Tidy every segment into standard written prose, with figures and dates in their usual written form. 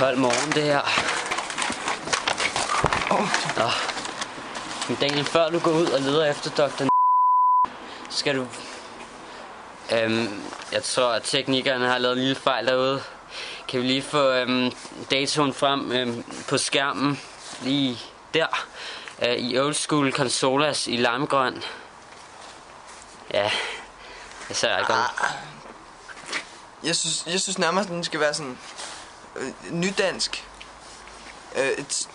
kold morgen, det her. Nå. Men Daniel, før du går ud og leder efter Dr. skal du... jeg tror, at teknikerne har lavet en lille fejl derude. Kan vi lige få datoen frem på skærmen? Lige der. I Old School Consolas i limegrøn. Ja, det ser jeg godt. Jeg synes nærmest, den skal være sådan nydansk.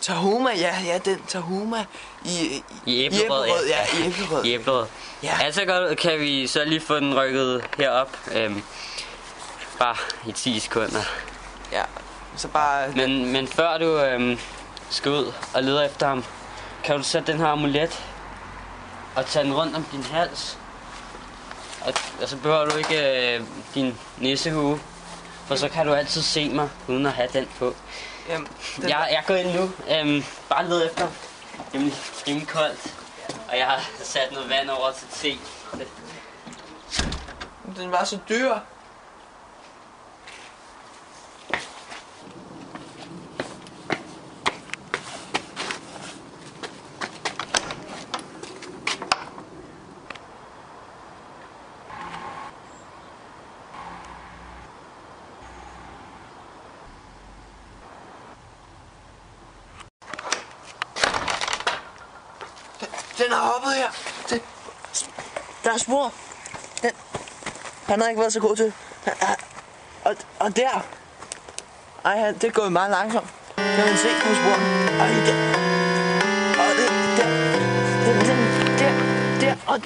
Tahoma, ja, den Tahoma i æblerød. Ja, i æblerød. I æblerød. Ja. Altså godt, kan vi så lige få den rykket herop. Bare i 10 sekunder. Ja, så bare... Men før du skal ud og lede efter ham, kan du sætte den her amulet og tage den rundt om din hals. Og så behøver du ikke din nissehue, for så kan du altid se mig uden at have den på. Jamen, Jeg går ind nu. Bare led efter. Det er rimelig koldt. Og jeg har sat noget vand over til te. Den var så dyr. Den har hoppet her. Der er spor. Han har ikke været så god til. Og der. Ej, det er gået meget langsomt. Kan man se på spor. Ej, der. Og det der. Der. Og